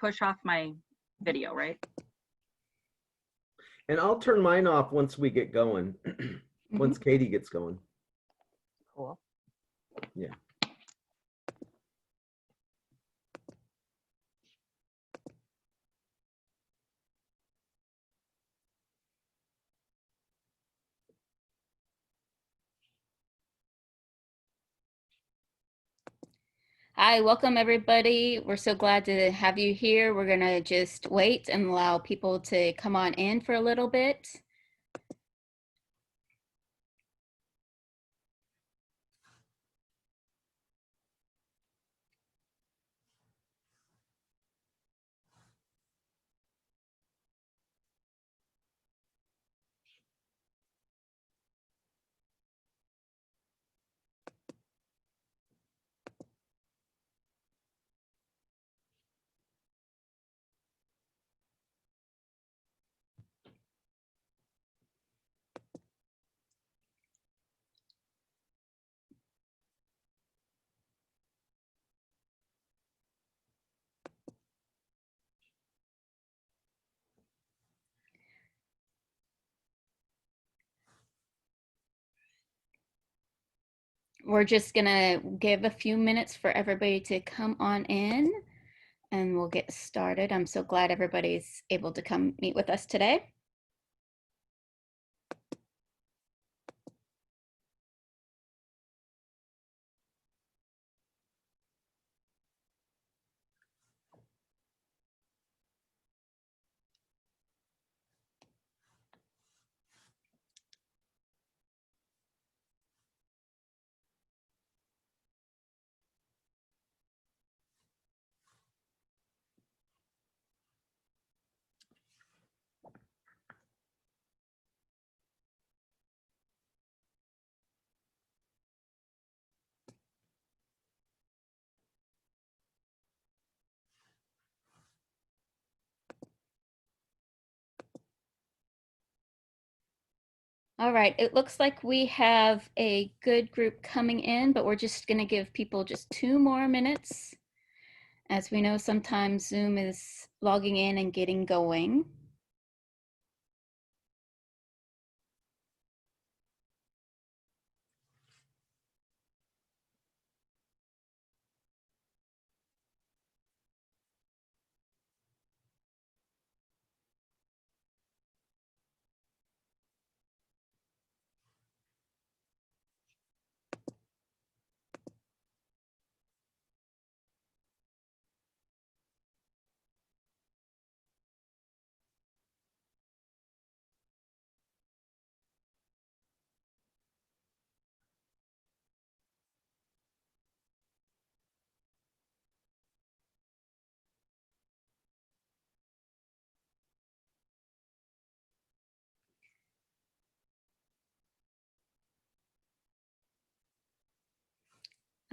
push off my video, right? And I'll turn mine off once we get going, once Katie gets going. Cool. Yeah. Hi, welcome everybody. We're so glad to have you here. We're gonna just wait and allow people to come on in for a little bit. We're just gonna give a few minutes for everybody to come on in and we'll get started. I'm so glad everybody's able to come meet with us today. All right, it looks like we have a good group coming in, but we're just gonna give people just 2 more minutes. As we know, sometimes Zoom is logging in and getting going.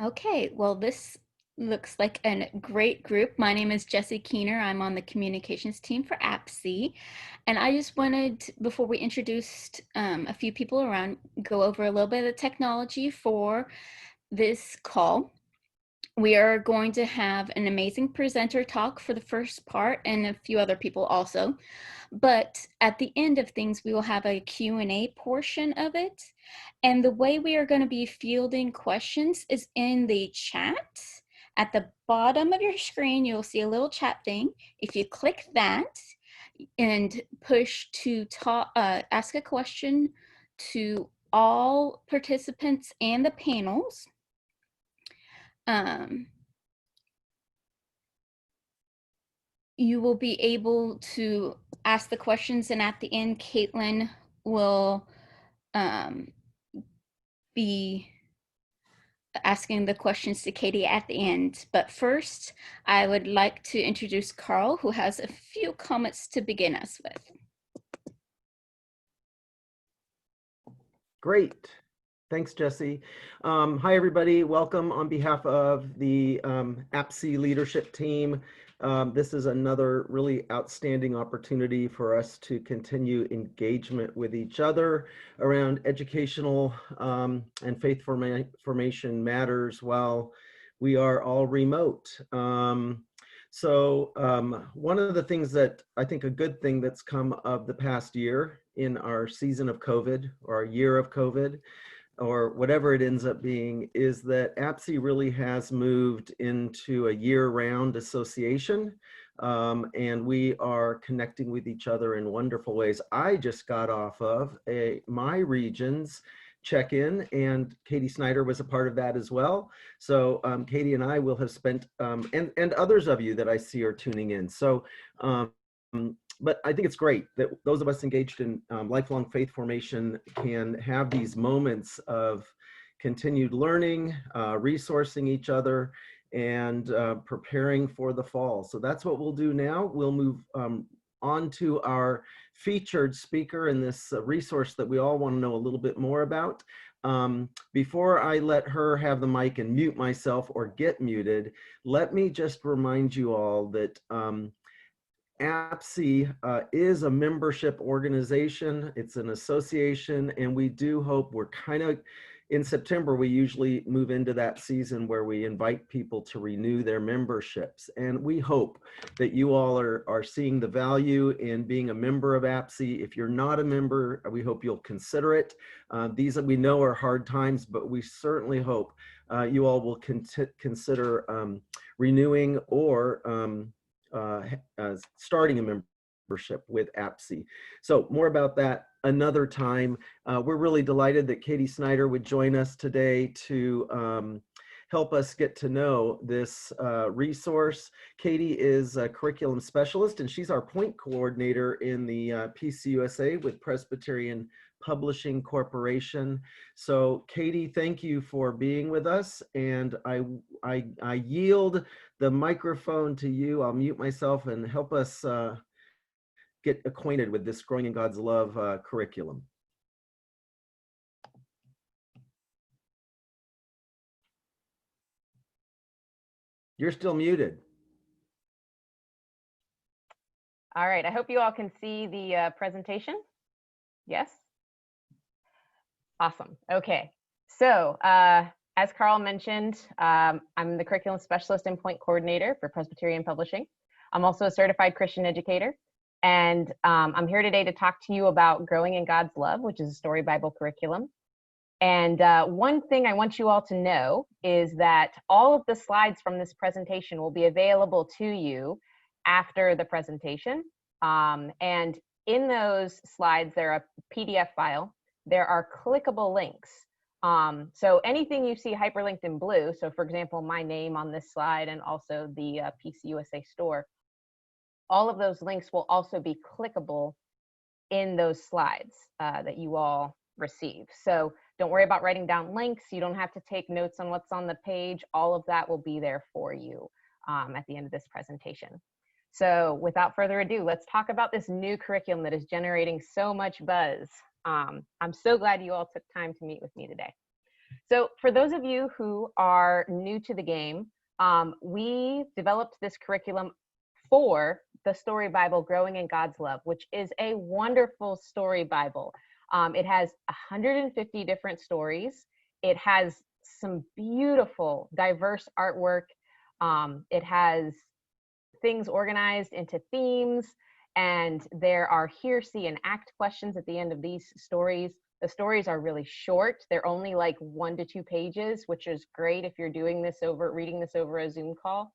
Okay, well, this looks like a great group. My name is Jessie Keener. I'm on the communications team for APCE. And I just wanted, before we introduced a few people around, go over a little bit of the technology for this call. We are going to have an amazing presenter talk for the first part and a few other people also. But at the end of things, we will have a Q&A portion of it. And the way we are going to be fielding questions is in the chat. At the bottom of your screen, you'll see a little chat thing. If you click that and push to ask a question to all participants and the panels, you will be able to ask the questions, and at the end, Caitlin will be asking the questions to Katie at the end. But first, I would like to introduce Carl, who has a few comments to begin us with. Great. Thanks, Jessie. Hi, everybody. Welcome on behalf of the APCE leadership team. This is another really outstanding opportunity for us to continue engagement with each other around educational and faith formation matters while we are all remote. So one of the things that I think a good thing that's come of the past year in our season of COVID or our year of COVID or whatever it ends up being is that APCE really has moved into a year-round association, and we are connecting with each other in wonderful ways. I just got off of my region's check-in, and Katie Snyder was a part of that as well. So Katie and I will have spent, and others of you that I see are tuning in. So, but I think it's great that those of us engaged in lifelong faith formation can have these moments of continued learning, resourcing each other, and preparing for the fall. So that's what we'll do now. We'll move on to our featured speaker in this resource that we all want to know a little bit more about. Before I let her have the mic and mute myself or get muted, let me just remind you all that APCE is a membership organization. It's an association, and we do hope we're kind of, in September, we usually move into that season where we invite people to renew their memberships. And we hope that you all are seeing the value in being a member of APCE. If you're not a member, we hope you'll consider it. These we know are hard times, but we certainly hope you all will consider renewing or starting a membership with APCE. So more about that another time. We're really delighted that Katie Snyder would join us today to help us get to know this resource. Katie is a curriculum specialist, and she's our point coordinator in the APCE USA with Presbyterian Publishing Corporation. So Katie, thank you for being with us, and I yield the microphone to you. I'll mute myself and help us get acquainted with this Growing in God's Love curriculum. You're still muted. All right, I hope you all can see the presentation. Yes? Awesome, okay. So as Carl mentioned, I'm the curriculum specialist and point coordinator for Presbyterian Publishing. I'm also a certified Christian educator, and I'm here today to talk to you about Growing in God's Love, which is a story Bible curriculum. And one thing I want you all to know is that all of the slides from this presentation will be available to you after the presentation. And in those slides, they're a PDF file. There are clickable links. So anything you see hyperlinked in blue, so for example, my name on this slide and also the APCE USA store, all of those links will also be clickable in those slides that you all receive. So don't worry about writing down links. You don't have to take notes on what's on the page. All of that will be there for you at the end of this presentation. So without further ado, let's talk about this new curriculum that is generating so much buzz. I'm so glad you all took time to meet with me today. So for those of you who are new to the game, we developed this curriculum for the story Bible, Growing in God's Love, which is a wonderful story Bible. It has 150 different stories. It has some beautiful, diverse artwork. It has things organized into themes, and there are hear, see, and act questions at the end of these stories. The stories are really short. They're only like 1 to 2 pages, which is great if you're doing this reading this over a Zoom call.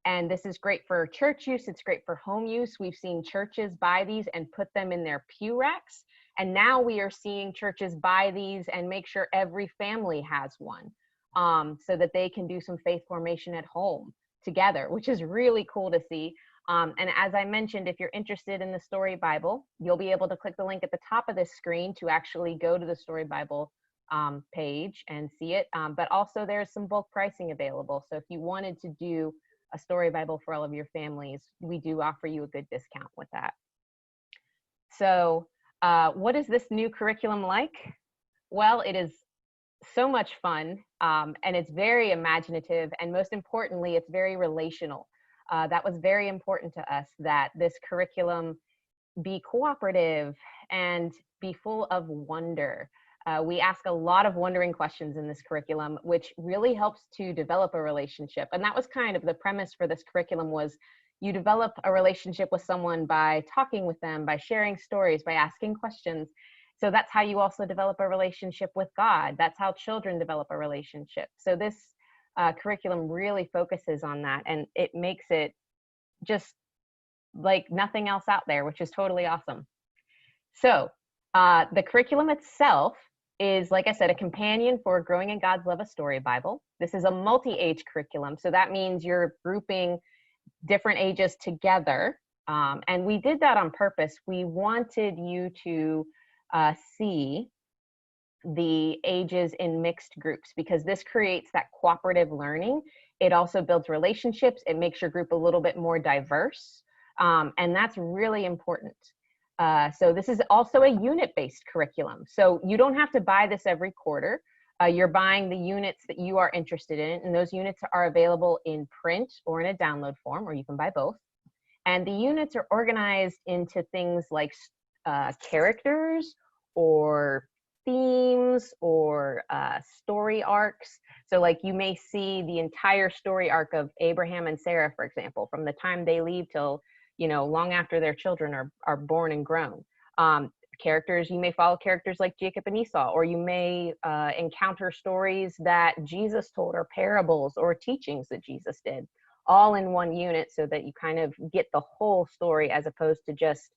And this is great for church use. It's great for home use. We've seen churches buy these and put them in their pew racks. And now we are seeing churches buy these and make sure every family has one so that they can do some faith formation at home together, which is really cool to see. And as I mentioned, if you're interested in the Story Bible, you'll be able to click the link at the top of this screen to actually go to the Story Bible page and see it. But also there's some bulk pricing available. So if you wanted to do a Story Bible for all of your families, we do offer you a good discount with that. So what is this new curriculum like? Well, it is so much fun, and it's very imaginative, and most importantly, it's very relational. That was very important to us, that this curriculum be cooperative and be full of wonder. We ask a lot of wondering questions in this curriculum, which really helps to develop a relationship. And that was kind of the premise for this curriculum, was you develop a relationship with someone by talking with them, by sharing stories, by asking questions. So that's how you also develop a relationship with God. That's how children develop a relationship. So this curriculum really focuses on that, and it makes it just like nothing else out there, which is totally awesome. So the curriculum itself is, like I said, a companion for Growing in God's Love, a Story Bible. This is a multi-age curriculum. So that means you're grouping different ages together. And we did that on purpose. We wanted you to see the ages in mixed groups, because this creates that cooperative learning. It also builds relationships. It makes your group a little bit more diverse. And that's really important. So this is also a unit-based curriculum. So you don't have to buy this every quarter. You're buying the units that you are interested in, and those units are available in print or in a download form, or you can buy both. And the units are organized into things like characters or themes or story arcs. So like you may see the entire story arc of Abraham and Sarah, for example, from the time they leave till, you know, long after their children are born and grown. Characters, you may follow characters like Jacob and Esau, or you may encounter stories that Jesus told, or parables or teachings that Jesus did, all in one unit, so that you kind of get the whole story, as opposed to just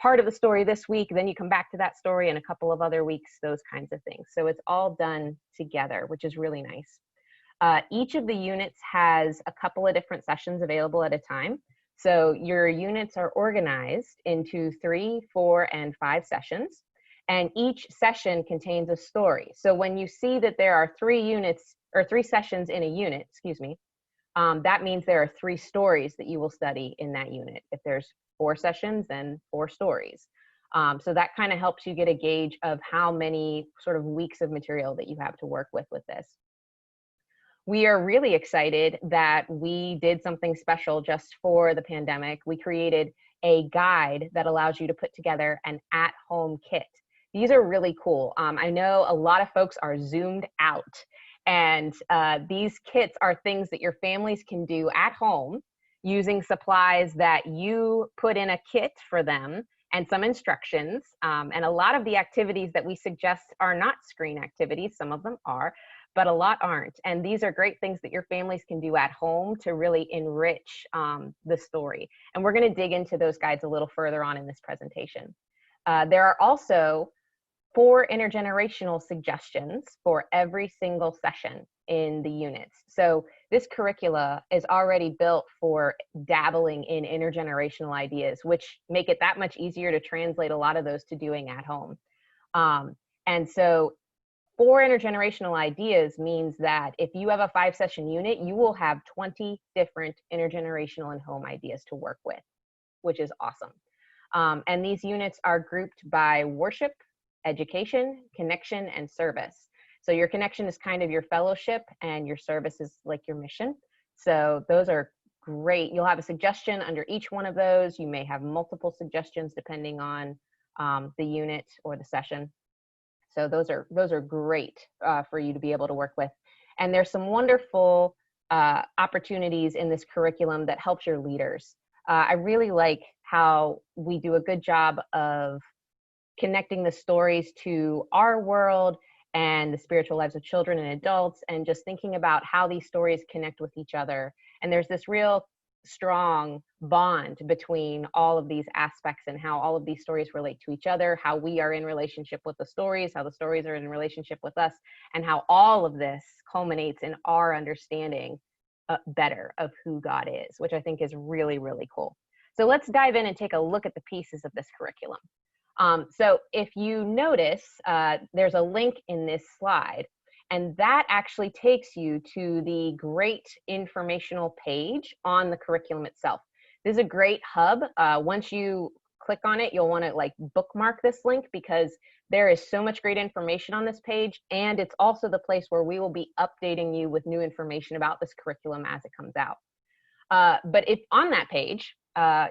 part of the story this week, then you come back to that story in a couple of other weeks, those kinds of things. So it's all done together, which is really nice. Each of the units has a couple of different sessions available at a time. So your units are organized into 3, 4, and 5 sessions, and each session contains a story. So when you see that there are 3 units or 3 sessions in a unit, that means there are 3 stories that you will study in that unit. If there's 4 sessions, then 4 stories. So that kind of helps you get a gauge of how many sort of weeks of material that you have to work with this. We are really excited that we did something special just for the pandemic. We created a guide that allows you to put together an at-home kit. These are really cool. I know a lot of folks are zoomed out, and these kits are things that your families can do at home using supplies that you put in a kit for them and some instructions. And a lot of the activities that we suggest are not screen activities. Some of them are, but a lot aren't. And these are great things that your families can do at home to really enrich the story. And we're going to dig into those guides a little further on in this presentation. There are also 4 intergenerational suggestions for every single session in the units. So this curricula is already built for dabbling in intergenerational ideas, which make it that much easier to translate a lot of those to doing at home. And so 4 intergenerational ideas means that if you have a 5-session unit, you will have 20 different intergenerational and home ideas to work with, which is awesome. And these units are grouped by worship, education, connection, and service. So your connection is kind of your fellowship, and your service is like your mission. So those are great. You'll have a suggestion under each one of those. You may have multiple suggestions depending on the unit or the session. So those are great for you to be able to work with. And there's some wonderful opportunities in this curriculum that helps your leaders. I really like how we do a good job of connecting the stories to our world and the spiritual lives of children and adults, and just thinking about how these stories connect with each other. And there's this real strong bond between all of these aspects, and how all of these stories relate to each other, how we are in relationship with the stories, how the stories are in relationship with us, and how all of this culminates in our understanding better of who God is, which I think is really, really cool. So let's dive in and take a look at the pieces of this curriculum. So if you notice, there's a link in this slide, and that actually takes you to the great informational page on the curriculum itself. This is a great hub. Once you click on it, you'll want to like bookmark this link, because there is so much great information on this page, and it's also the place where we will be updating you with new information about this curriculum as it comes out. But if on that page,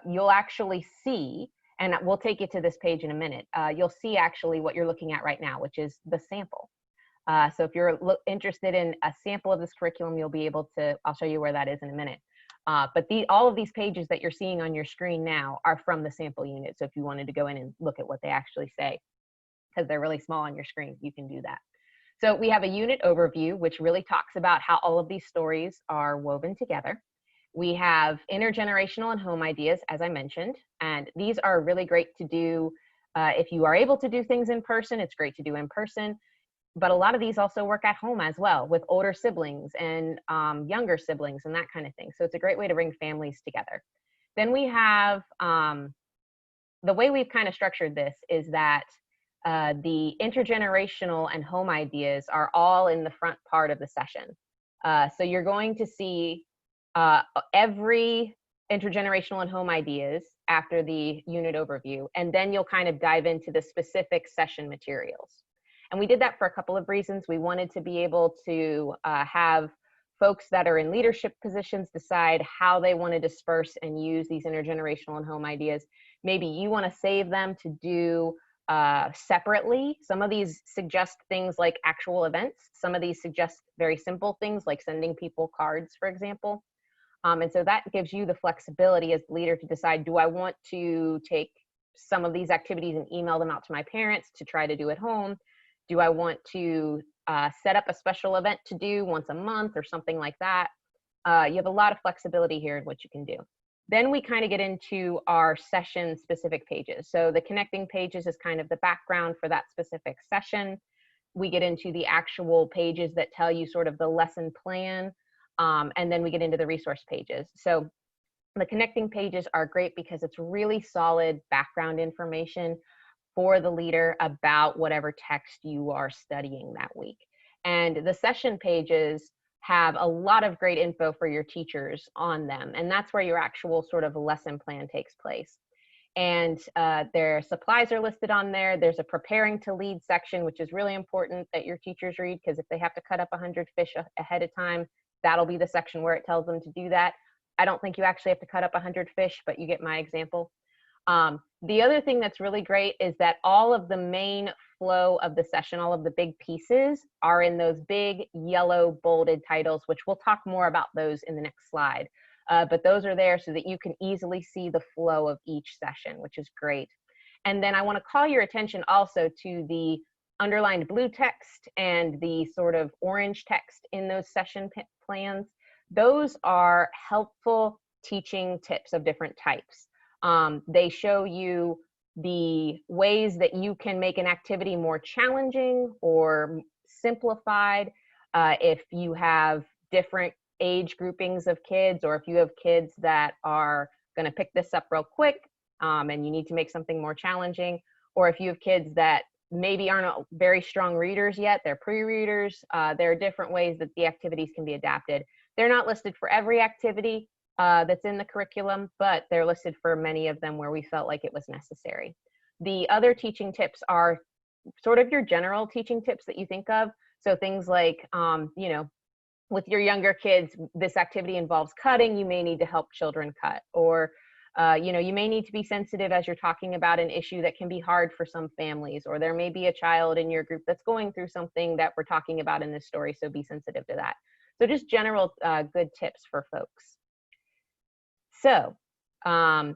you'll actually see And we'll take you to this page in a minute. You'll see actually what you're looking at right now, which is the sample. So if you're interested in a sample of this curriculum, you'll be able to, I'll show you where that is in a minute. But all of these pages that you're seeing on your screen now are from the sample unit. So if you wanted to go in and look at what they actually say, because they're really small on your screen, you can do that. So we have a unit overview, which really talks about how all of these stories are woven together. We have intergenerational and home ideas, as I mentioned, and these are really great to do if you are able to do things in person. It's great to do in person, but a lot of these also work at home as well with older siblings and younger siblings and that kind of thing. So it's a great way to bring families together. Then we have, the way we've kind of structured this is that the intergenerational and home ideas are all in the front part of the session. So you're going to see every intergenerational and home ideas after the unit overview, and then you'll kind of dive into the specific session materials. And we did that for a couple of reasons. We wanted to be able to have folks that are in leadership positions decide how they want to disperse and use these intergenerational and home ideas. Maybe you want to save them to do separately. Some of these suggest things like actual events. Some of these suggest very simple things like sending people cards, for example. And so that gives you the flexibility as the leader to decide, do I want to take some of these activities and email them out to my parents to try to do at home? Do I want to set up a special event to do once a month or something like that? You have a lot of flexibility here in what you can do. Then we kind of get into our session specific pages. So the connecting pages is kind of the background for that specific session. We get into the actual pages that tell you sort of the lesson plan. And then we get into the resource pages. So the connecting pages are great because it's really solid background information for the leader about whatever text you are studying that week. And the session pages have a lot of great info for your teachers on them. And that's where your actual sort of lesson plan takes place. And their supplies are listed on there. There's a preparing to lead section, which is really important that your teachers read, because if they have to cut up 100 fish ahead of time, that'll be the section where it tells them to do that. I don't think you actually have to cut up 100 fish, but you get my example. The other thing that's really great is that all of the main flow of the session, all of the big pieces are in those big yellow bolded titles, which we'll talk more about those in the next slide. But those are there so that you can easily see the flow of each session, which is great. And then I want to call your attention also to the underlined blue text and the sort of orange text in those session plans. Those are helpful teaching tips of different types. They show you the ways that you can make an activity more challenging or simplified if you have different age groupings of kids, or if you have kids that are going to pick this up real quick and you need to make something more challenging, or if you have kids that maybe aren't very strong readers yet, they're pre-readers. There are different ways that the activities can be adapted. They're not listed for every activity that's in the curriculum, but they're listed for many of them where we felt like it was necessary. The other teaching tips are sort of your general teaching tips that you think of. So things like, you know, with your younger kids, this activity involves cutting, you may need to help children cut, or you know, you may need to be sensitive as you're talking about an issue that can be hard for some families, or there may be a child in your group that's going through something that we're talking about in this story, so be sensitive to that. So just general good tips for folks. So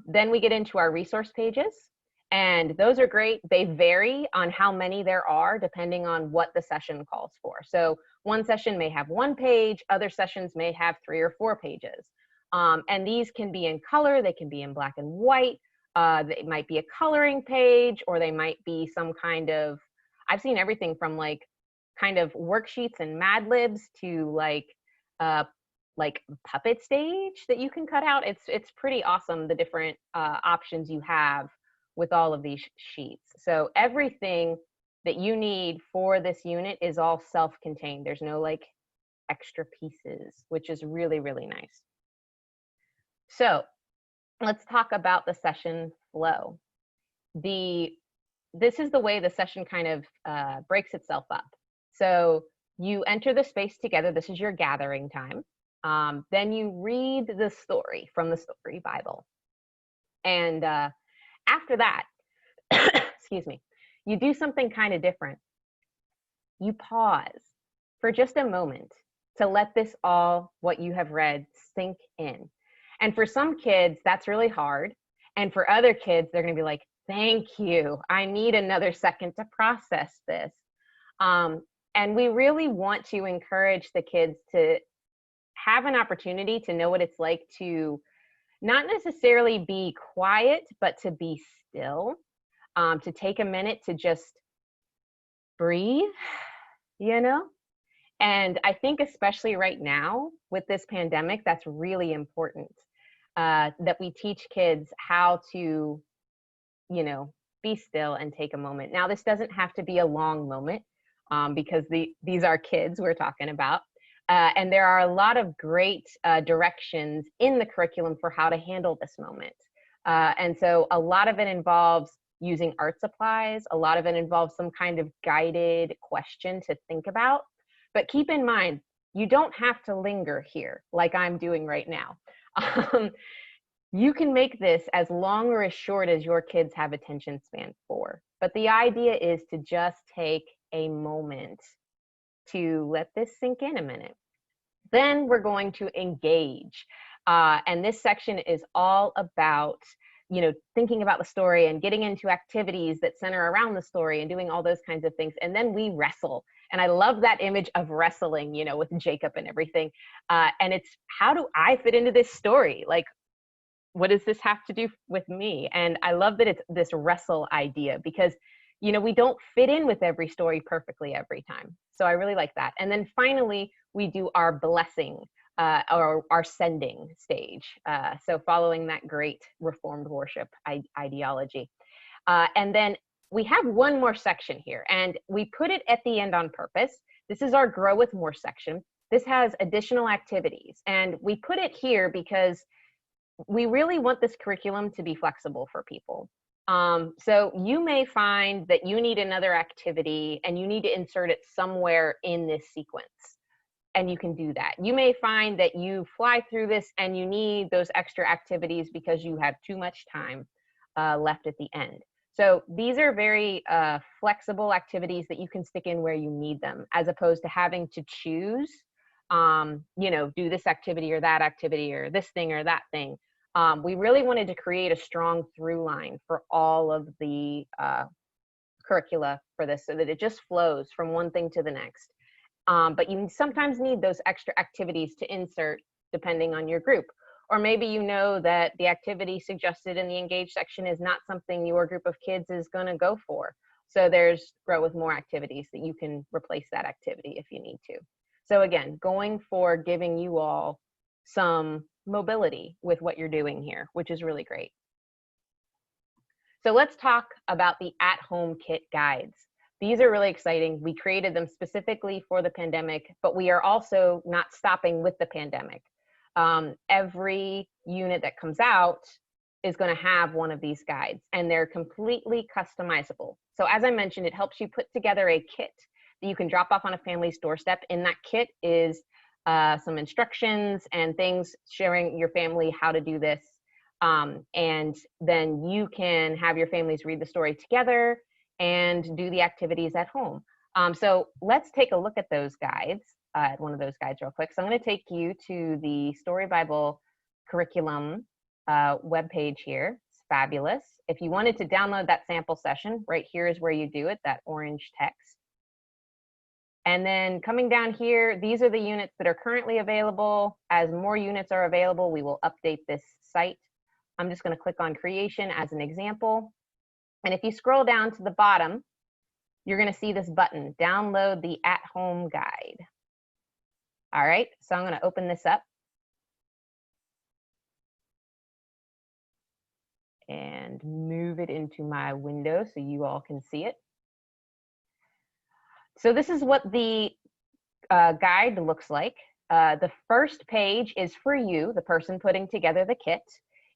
then we get into our resource pages, and those are great. They vary on how many there are depending on what the session calls for. So one session may have 1 page, other sessions may have 3 or 4 pages. And these can be in color, they can be in black and white, they might be a coloring page, or they might be some kind of, I've seen everything from like kind of worksheets and Mad Libs to like puppet stage that you can cut out. It's pretty awesome, the different options you have with all of these sheets. So everything that you need for this unit is all self-contained. There's no like extra pieces, which is really, really nice. So let's talk about the session flow. This is the way the session kind of breaks itself up. So you enter the space together. This is your gathering time. Then you read the story from the story Bible. And after that, excuse me, you do something kind of different. You pause for just a moment to let this all, what you have read, sink in. And for some kids, that's really hard. And for other kids, they're going to be like, thank you. I need another second to process this. And we really want to encourage the kids to have an opportunity to know what it's like to not necessarily be quiet, but to be still, to take a minute to just breathe, you know? And I think especially right now with this pandemic, that's really important, that we teach kids how to, you know, be still and take a moment. Now, this doesn't have to be a long moment, because these are kids we're talking about. And there are a lot of great directions in the curriculum for how to handle this moment. And so a lot of it involves using art supplies. A lot of it involves some kind of guided question to think about. But keep in mind, you don't have to linger here like I'm doing right now. You can make this as long or as short as your kids have attention span for. But the idea is to just take a moment to let this sink in a minute. Then we're going to engage. And this section is all about, you know, thinking about the story and getting into activities that center around the story and doing all those kinds of things. And then we wrestle. And I love that image of wrestling, you know, with Jacob and everything. And it's, how do I fit into this story? Like, what does this have to do with me? And I love that it's this wrestle idea, because, you know, we don't fit in with every story perfectly every time. So I really like that. And then finally, we do our blessing, or our sending stage. So following that great Reformed worship ideology. And then we have one more section here, and we put it at the end on purpose. This is our Grow with More section. This has additional activities, and we put it here because we really want this curriculum to be flexible for people. So you may find that you need another activity and you need to insert it somewhere in this sequence, and you can do that. You may find that you fly through this and you need those extra activities because you have too much time left at the end. So these are very flexible activities that you can stick in where you need them, as opposed to having to choose, you know, do this activity or this thing or that thing. We really wanted to create a strong through line for all of the curricula for this, so that it just flows from one thing to the next. But you sometimes need those extra activities to insert depending on your group. Or maybe you know that the activity suggested in the Engage section is not something your group of kids is going to go for. So there's Grow with More activities that you can replace that activity if you need to. So again, going for giving you all some mobility with what you're doing here, which is really great. So let's talk about the at-home kit guides. These are really exciting. We created them specifically for the pandemic, but we are also not stopping with the pandemic. Every unit that comes out is going to have one of these guides, and they're completely customizable. So as I mentioned, it helps you put together a kit that you can drop off on a family's doorstep. In that kit is some instructions and things sharing your family how to do this. And then you can have your families read the story together and do the activities at home. So let's take a look at those guides, one of those guides real quick. So I'm going to take you to the Story Bible curriculum webpage here. It's fabulous. If you wanted to download that sample session, right here is where you do it, that orange text. And then coming down here, these are the units that are currently available. As more units are available, we will update this site. I'm just going to click on creation as an example. And if you scroll down to the bottom, you're going to see this button, download the at-home guide. All right, so I'm going to open this up. And move it into my window so you all can see it. So this is what the guide looks like. The first page is for you, the person putting together the kit.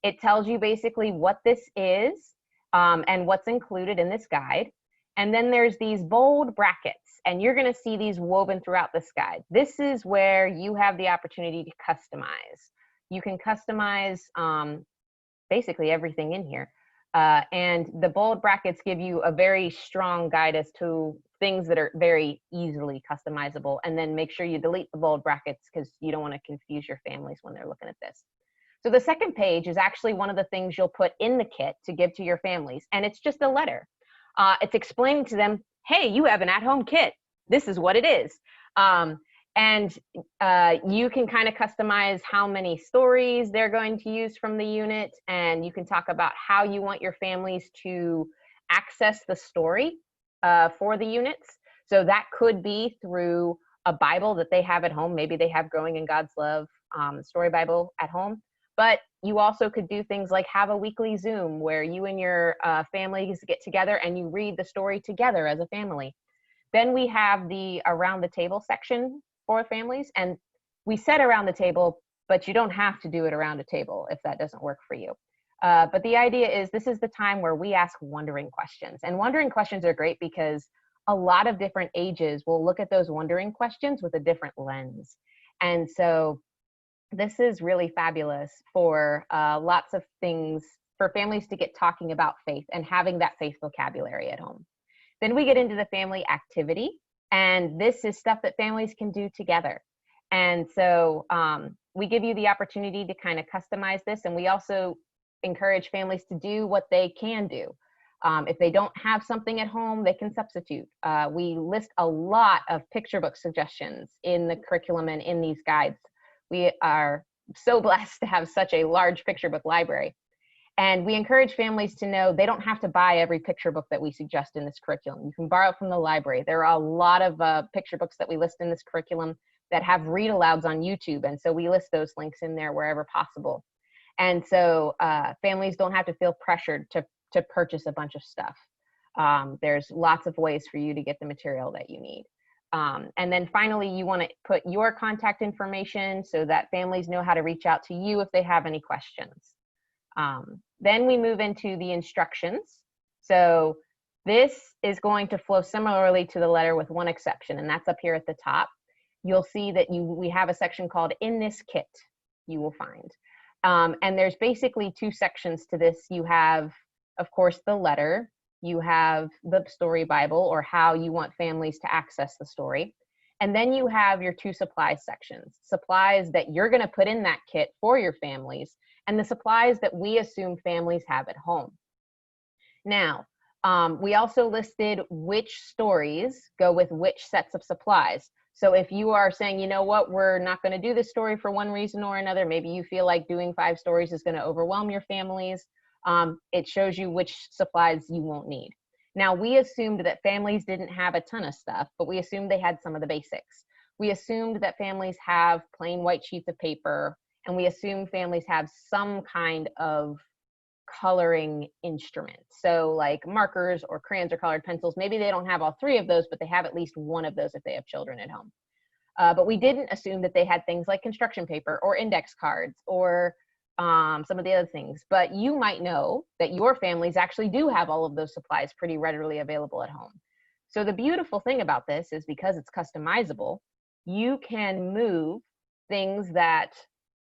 It tells you basically what this is and what's included in this guide. And then there's these bold brackets, and you're going to see these woven throughout this guide. This is where you have the opportunity to customize. You can customize basically everything in here. And the bold brackets give you a very strong guide as to things that are very easily customizable. And then make sure you delete the bold brackets because you don't want to confuse your families when they're looking at this. So the second page is actually one of the things you'll put in the kit to give to your families. And it's just a letter. It's explaining to them, hey, you have an at-home kit. This is what it is. And you can kind of customize how many stories they're going to use from the unit. And you can talk about how you want your families to access the story for the units. So that could be through a Bible that they have at home. Maybe they have Growing in God's Love story Bible at home. But you also could do things like have a weekly Zoom where you and your families get together and you read the story together as a family. Then we have the around the table section for families. And we said around the table, but you don't have to do it around a table if that doesn't work for you. But the idea is this is the time where we ask wondering questions. And wondering questions are great because a lot of different ages will look at those wondering questions with a different lens. And so this is really fabulous for lots of things for families to get talking about faith and having that faith vocabulary at home. Then we get into the family activity, and this is stuff that families can do together. And so we give you the opportunity to kind of customize this, and we also encourage families to do what they can do. If they don't have something at home, they can substitute. We list a lot of picture book suggestions in the curriculum and in these guides. We are so blessed to have such a large picture book library. And we encourage families to know they don't have to buy every picture book that we suggest in this curriculum. You can borrow it from the library. There are a lot of picture books that we list in this curriculum that have read alouds on YouTube. And so we list those links in there wherever possible. And so families don't have to feel pressured to purchase a bunch of stuff. There's lots of ways for you to get the material that you need. And then finally, you want to put your contact information so that families know how to reach out to you if they have any questions. Then we move into the instructions. So this is going to flow similarly to the letter with one exception, and that's up here at the top. You'll see that we have a section called In This Kit, you will find. And there's basically two sections to this. You have, of course, the letter. You have the story Bible, or how you want families to access the story. And then you have your two supplies sections, supplies that you're going to put in that kit for your families, and the supplies that we assume families have at home. Now, we also listed which stories go with which sets of supplies. So if you are saying, you know what, we're not going to do this story for one reason or another, maybe you feel like doing 5 stories is going to overwhelm your families, it shows you which supplies you won't need. Now, we assumed that families didn't have a ton of stuff, but we assumed they had some of the basics. We assumed that families have plain white sheets of paper, and we assume families have some kind of coloring instrument. So like markers or crayons or colored pencils. Maybe they don't have all 3 of those, but they have at least one of those if they have children at home. But we didn't assume that they had things like construction paper or index cards or some of the other things. But you might know that your families actually do have all of those supplies pretty readily available at home. So the beautiful thing about this is because it's customizable, you can move things that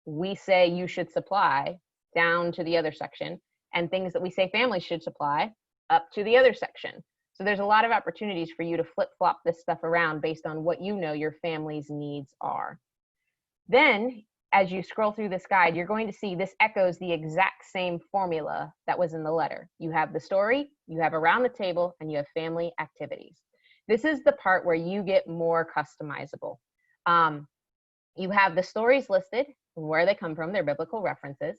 we say you should supply down to the other section, and things that we say families should supply up to the other section. So there's a lot of opportunities for you to flip-flop this stuff around based on what you know your family's needs are. Then, as you scroll through this guide, you're going to see this echoes the exact same formula that was in the letter. You have the story, you have around the table, and you have family activities. This is the part where you get more customizable. You have the stories listed, where they come from, their biblical references.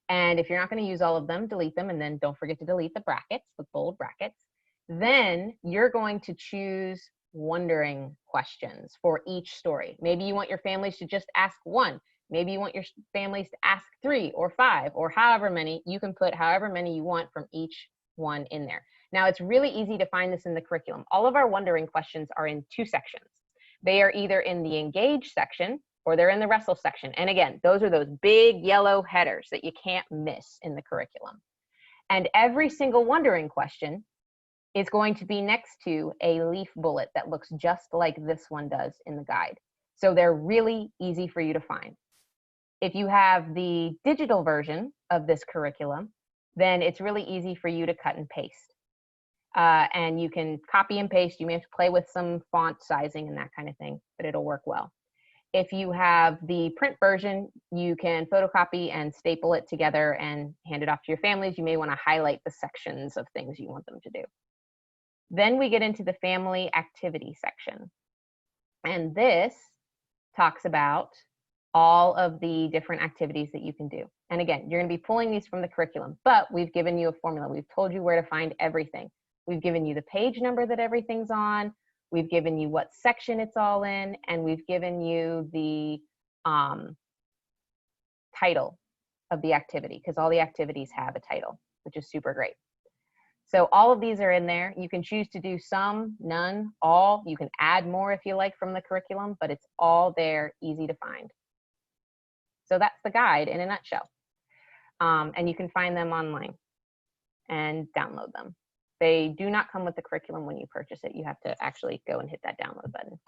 And if you're not going to use all of them, delete them. And then don't forget to delete the brackets, the bold brackets. Then you're going to choose wondering questions for each story. Maybe you want your families to just ask 1. Maybe you want your families to ask 3 or 5 or however many. You can put however many you want from each one in there. Now, it's really easy to find this in the curriculum. All of our wondering questions are in 2 sections. They are either in the engage section or they're in the wrestle section. And again, those are those big yellow headers that you can't miss in the curriculum. And every single wondering question is going to be next to a leaf bullet that looks just like this one does in the guide. So they're really easy for you to find. If you have the digital version of this curriculum, then it's really easy for you to cut and paste. And you can copy and paste. You may have to play with some font sizing and that kind of thing, but it'll work well. If you have the print version, you can photocopy and staple it together and hand it off to your families. You may want to highlight the sections of things you want them to do. Then we get into the family activity section. And this talks about all of the different activities that you can do. And again, you're going to be pulling these from the curriculum, but we've given you a formula. We've told you where to find everything. We've given you the page number that everything's on. We've given you what section it's all in, and we've given you the title of the activity, because all the activities have a title, which is super great. So all of these are in there. You can choose to do some, none, all. You can add more if you like from the curriculum, but it's all there, easy to find. So that's the guide in a nutshell. And you can find them online and download them. They do not come with the curriculum when you purchase it. You have to actually go and hit that download button.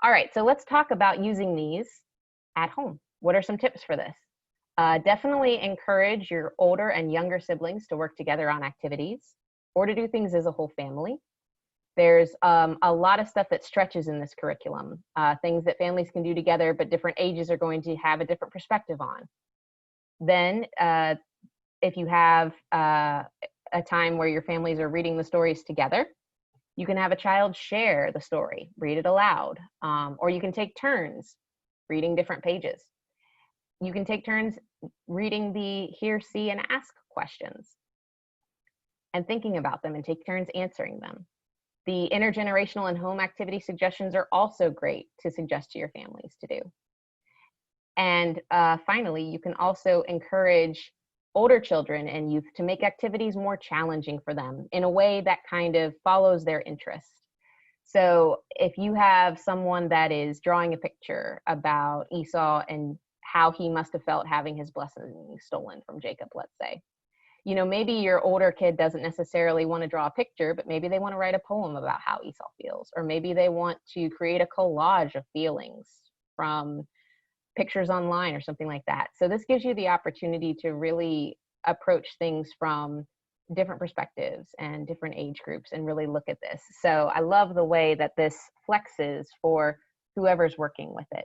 All right, so let's talk about using these at home. What are some tips for this? Definitely encourage your older and younger siblings to work together on activities or to do things as a whole family. There's a lot of stuff that stretches in this curriculum, things that families can do together, but different ages are going to have a different perspective on. Then if you have a time where your families are reading the stories together, you can have a child share the story, read it aloud, or you can take turns reading different pages. You can take turns reading the hear, see, and ask questions and thinking about them, and take turns answering them. The intergenerational and home activity suggestions are also great to suggest to your families to do. And finally, you can also encourage older children and youth to make activities more challenging for them in a way that kind of follows their interest. So if you have someone that is drawing a picture about Esau and how he must have felt having his blessing stolen from Jacob, let's say, you know, maybe your older kid doesn't necessarily want to draw a picture, but maybe they want to write a poem about how Esau feels, or maybe they want to create a collage of feelings from pictures online or something like that. So this gives you the opportunity to really approach things from different perspectives and different age groups and really look at this. So I love the way that this flexes for whoever's working with it.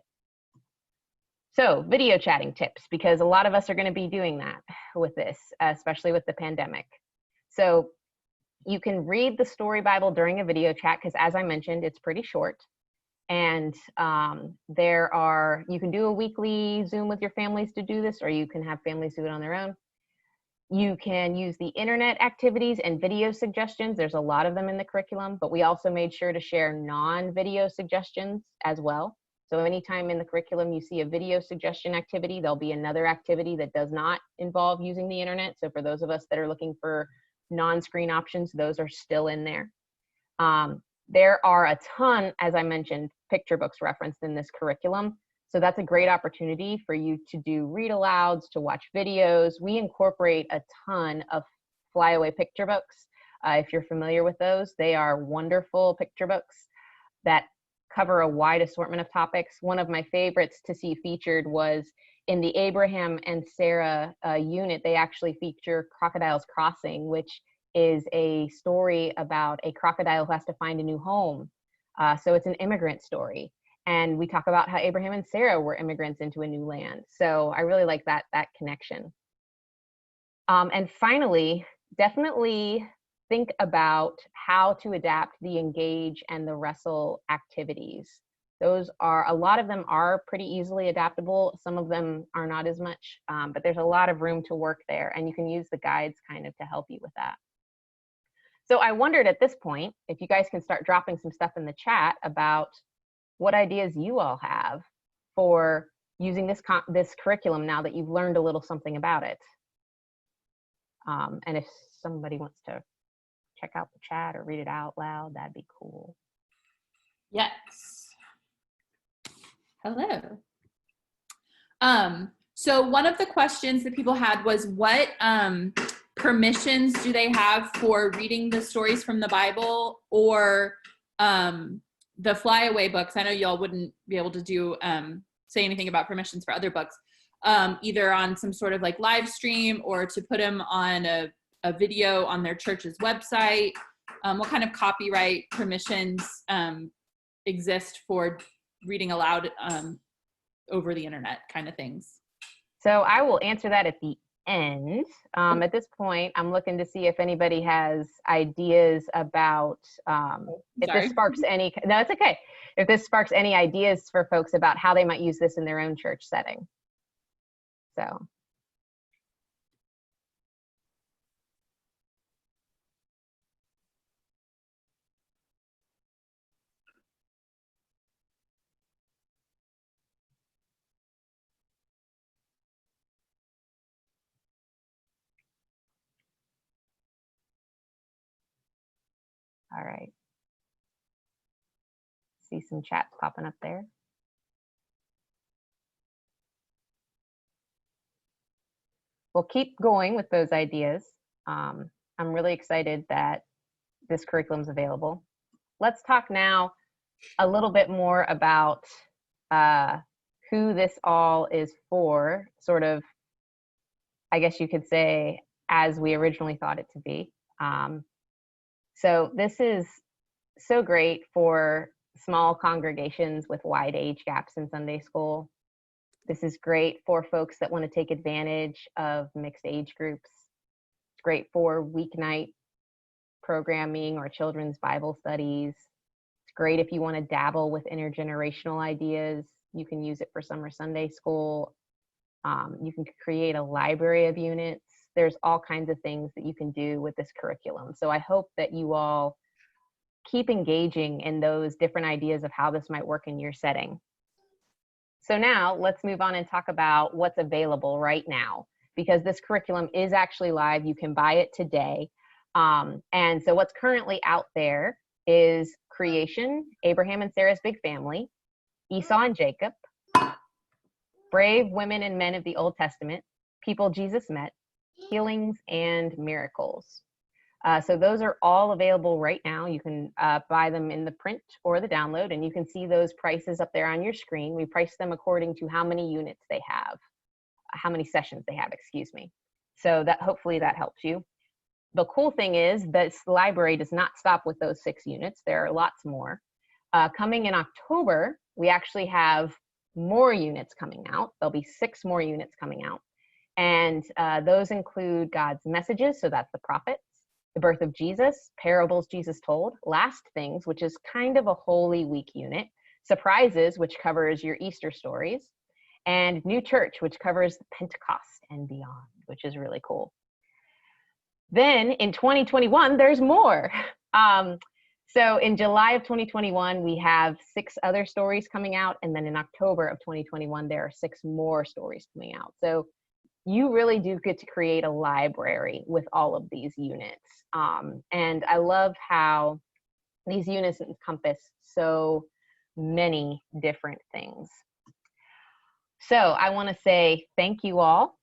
So video chatting tips, because a lot of us are going to be doing that with this, especially with the pandemic. So you can read the story Bible during a video chat, because as I mentioned, it's pretty short. And you can do a weekly Zoom with your families to do this, or you can have families do it on their own. You can use the internet activities and video suggestions. There's a lot of them in the curriculum, but we also made sure to share non-video suggestions as well. So anytime in the curriculum you see a video suggestion activity, there'll be another activity that does not involve using the internet. So for those of us that are looking for non-screen options, those are still in there. There are a ton, as I mentioned, picture books referenced in this curriculum. So that's a great opportunity for you to do read alouds, to watch videos. We incorporate a ton of flyaway picture books. If you're familiar with those, they are wonderful picture books that cover a wide assortment of topics. One of my favorites to see featured was in the Abraham and Sarah unit. They actually feature Crocodile's Crossing, which is a story about a crocodile who has to find a new home. So it's an immigrant story. And we talk about how Abraham and Sarah were immigrants into a new land. So I really like that connection. And finally, definitely think about how to adapt the engage and the wrestle activities. Those are, a lot of them are pretty easily adaptable. Some of them are not as much, but there's a lot of room to work there, and you can use the guides kind of to help you with that. So I wondered at this point, if you guys can start dropping some stuff in the chat about what ideas you all have for using this curriculum now that you've learned a little something about it. And if somebody wants to check out the chat or read it out loud, that'd be cool. Yes. Hello. So one of the questions that people had was, what permissions do they have for reading the stories from the Bible or the flyaway books? I know y'all wouldn't be able to do say anything about permissions for other books, either on some sort of like live stream or to put them on a video on their church's website? What kind of copyright permissions exist for reading aloud over the internet kind of things? So I will answer that at the end. At this point, I'm looking to see if anybody has ideas about if this sparks any, no, it's okay. If this sparks any ideas for folks about how they might use this in their own church setting. So. All right. See some chats popping up there. We'll keep going with those ideas. I'm really excited that this curriculum is available. Let's talk now a little bit more about who this all is for, sort of, I guess you could say, as we originally thought it to be. So this is so great for small congregations with wide age gaps in Sunday school. This is great for folks that want to take advantage of mixed age groups. It's great for weeknight programming or children's Bible studies. It's great if you want to dabble with intergenerational ideas. You can use it for summer Sunday school. You can create a library of units. There's all kinds of things that you can do with this curriculum. So I hope that you all keep engaging in those different ideas of how this might work in your setting. So now let's move on and talk about what's available right now, because this curriculum is actually live. You can buy it today. And so what's currently out there is Creation, Abraham and Sarah's Big Family, Esau and Jacob, Brave Women and Men of the Old Testament, People Jesus Met, Healings and Miracles. So those are all available right now. You can buy them in the print or the download, and you can see those prices up there on your screen. We price them according to how many units they have, how many sessions they have, excuse me. So that hopefully that helps you. The cool thing is this library does not stop with those 6 units. There are lots more. Coming in October, we actually have more units coming out. There'll be 6 more units coming out. And those include God's messages, so that's the prophets, the birth of Jesus, parables Jesus told, last things, which is kind of a Holy Week unit, surprises, which covers your Easter stories, and new church, which covers Pentecost and beyond, which is really cool. Then in 2021, there's more. So in July of 2021, we have 6 other stories coming out. And then in October of 2021, there are 6 more stories coming out. So you really do get to create a library with all of these units. And I love how these units encompass so many different things. So I want to say thank you all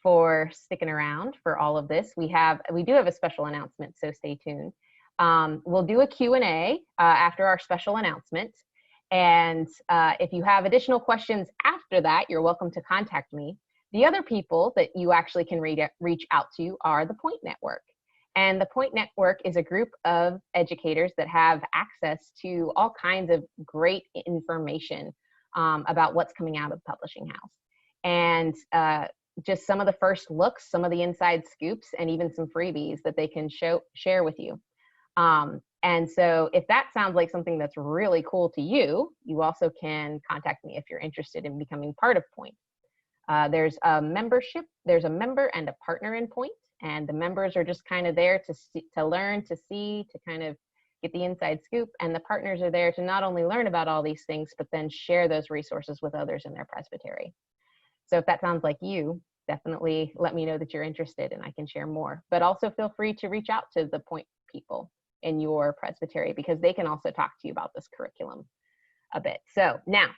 for sticking around for all of this. We do have a special announcement, so stay tuned. We'll do a Q&A after our special announcement. And if you have additional questions after that, you're welcome to contact me. The other people that you actually can reach out to are the Point Network. And the Point Network is a group of educators that have access to all kinds of great information about what's coming out of Publishing House. And just some of the first looks, some of the inside scoops, and even some freebies that they can share with you. And so if that sounds like something that's really cool to you, you also can contact me if you're interested in becoming part of Point. There's a membership, there's a member and a partner in Point, and the members are just kind of there to learn, to see, to kind of get the inside scoop, and the partners are there to not only learn about all these things, but then share those resources with others in their presbytery. So if that sounds like you, definitely let me know that you're interested and I can share more. But also feel free to reach out to the Point people in your presbytery, because they can also talk to you about this curriculum a bit. So now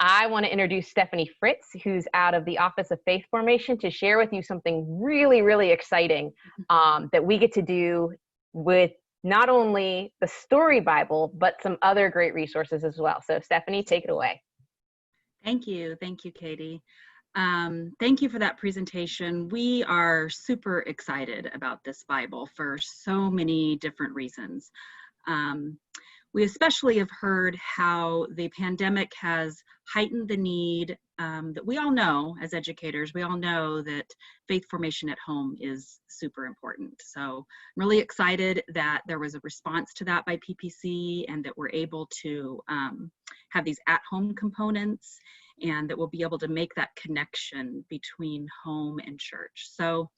I want to introduce Stephanie Fritz, who's out of the Office of Faith Formation, to share with you something really, really exciting that we get to do with not only the Story Bible, but some other great resources as well. So Stephanie, take it away. Thank you, Katie. Thank you for that presentation. We are super excited about this Bible for so many different reasons. We especially have heard how the pandemic has heightened the need that we all know as educators, we all know that faith formation at home is super important. So I'm really excited that there was a response to that by PPC and that we're able to have these at-home components and that we'll be able to make that connection between home and church. So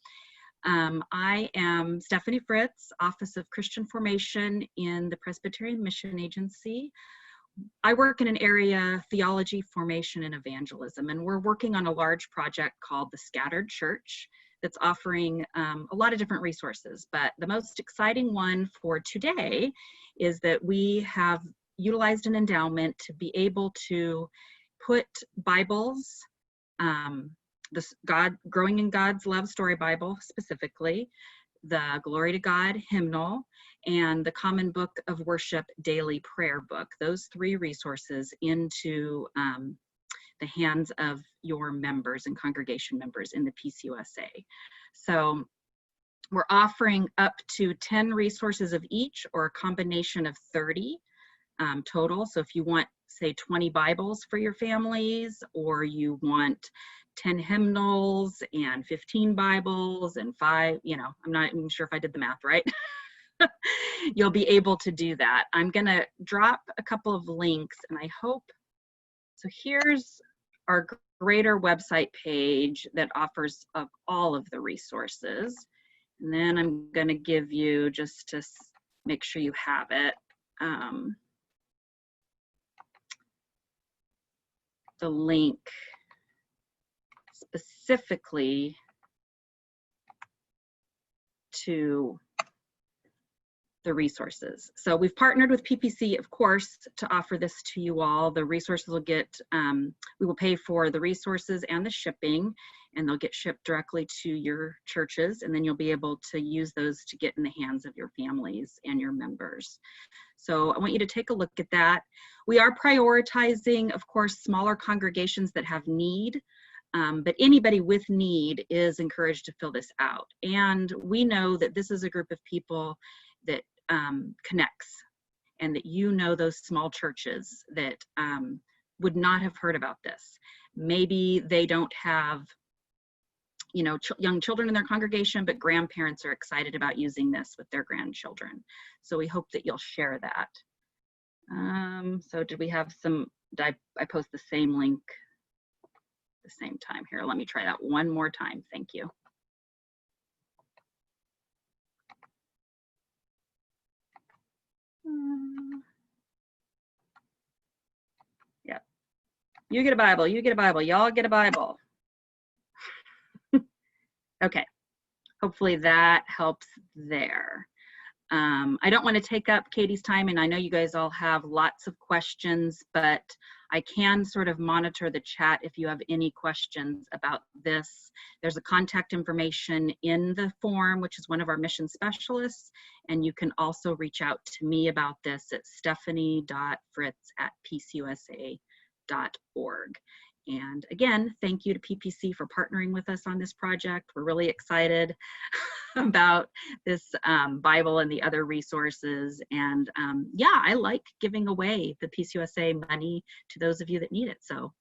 I am Stephanie Fritz, Office of Christian Formation in the Presbyterian Mission Agency. I work in an area, theology, formation, and evangelism, and we're working on a large project called the Scattered Church that's offering a lot of different resources. But the most exciting one for today is that we have utilized an endowment to be able to put Bibles, this Growing in God's Love Story Bible specifically, the Glory to God hymnal, and the Common Book of Worship Daily Prayer Book, those three resources into the hands of your members and congregation members in the PCUSA. So we're offering up to 10 resources of each or a combination of 30 total. So if you want, say, 20 Bibles for your families, or you want 10 hymnals and 15 Bibles and 5, I'm not even sure if I did the math right. You'll be able to do that. I'm gonna drop a couple of links and I hope, so here's our greater website page that offers of all of the resources. And then I'm gonna give you, just to make sure you have it, the link specifically to the resources. So we've partnered with PPC, of course, to offer this to you all. The resources will get, we will pay for the resources and the shipping, and they'll get shipped directly to your churches, and then you'll be able to use those to get in the hands of your families and your members. So I want you to take a look at that. We are prioritizing, of course, smaller congregations that have need, but anybody with need is encouraged to fill this out. And we know that this is a group of people that connects, and that those small churches that would not have heard about this. Maybe they don't have young children in their congregation, but grandparents are excited about using this with their grandchildren. So we hope that you'll share that. So did we have some, did I post the same link at the same time here? Let me try that one more time. Thank you. Yep. You get a Bible, you get a Bible, y'all get a Bible. Okay, hopefully that helps there. I don't want to take up Katie's time, and I know you guys all have lots of questions, but I can sort of monitor the chat if you have any questions about this. There's a contact information in the form, which is one of our mission specialists, and you can also reach out to me about this at stephanie.fritz@pcusa.org. And again, thank you to PPC for partnering with us on this project. We're really excited about this Bible and the other resources. And yeah, I like giving away the PCUSA money to those of you that need it. So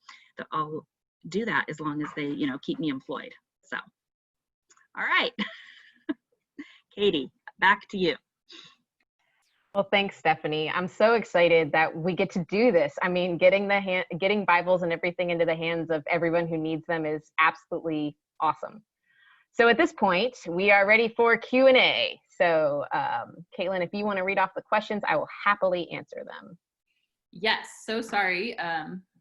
I'll do that as long as they, keep me employed. So, all right. Katie, back to you. Well, thanks, Stephanie. I'm so excited that we get to do this. I mean, getting Bibles and everything into the hands of everyone who needs them is absolutely awesome. So at this point, we are ready for Q&A. So Caitlin, if you want to read off the questions, I will happily answer them. Yes, so sorry